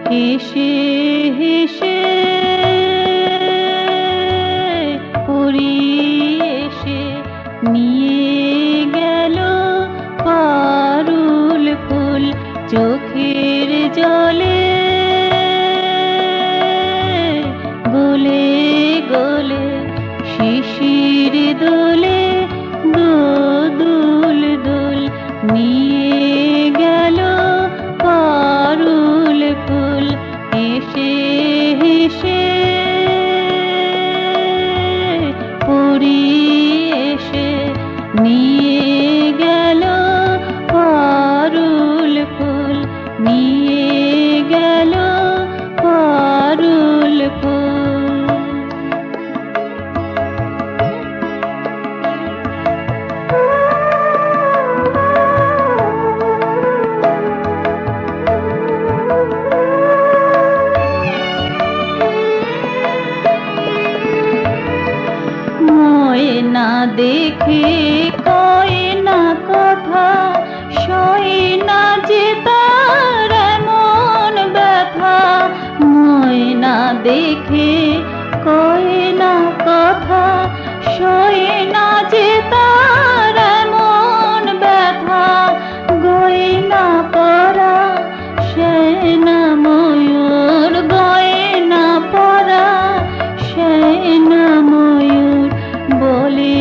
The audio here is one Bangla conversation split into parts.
হেসে হেসে উড়িয়ে এসে নিয়ে গেল পারুল ফুল চোখের জলে গলে গলে শিশির দোলে দোদুল দোল নিয়ে গেল পারুল ফুল হেসে হেসে উড়িয়ে এসে নিয়ে গেল পারুল ফুল নিয়ে গেল পারুল ফুল। ময়না দেখে কয় না কথা, সয় না যে তার এমন ব্যথা। ময়না দেখে কয় না কথা, সয় না যে তার এমন ব্যথা। গয়না পরা সেনা ময়ূর, গয়না পরা সেনা ময়ূর বলে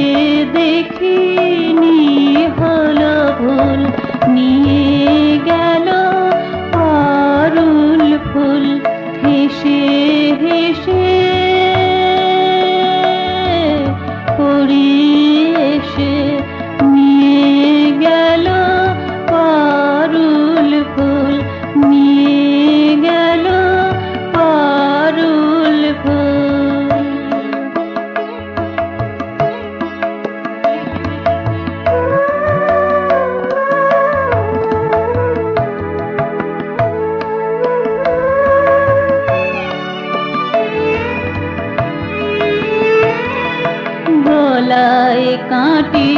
দেখিনি হলো ভুল, নিয়ে গেল পারুল ফুল হেসে হেসে উড়িয়ে এসে নিয়ে গেল পারুল ফুল, নিয়ে গেল পারুল ফুল। গলায় কাঁটি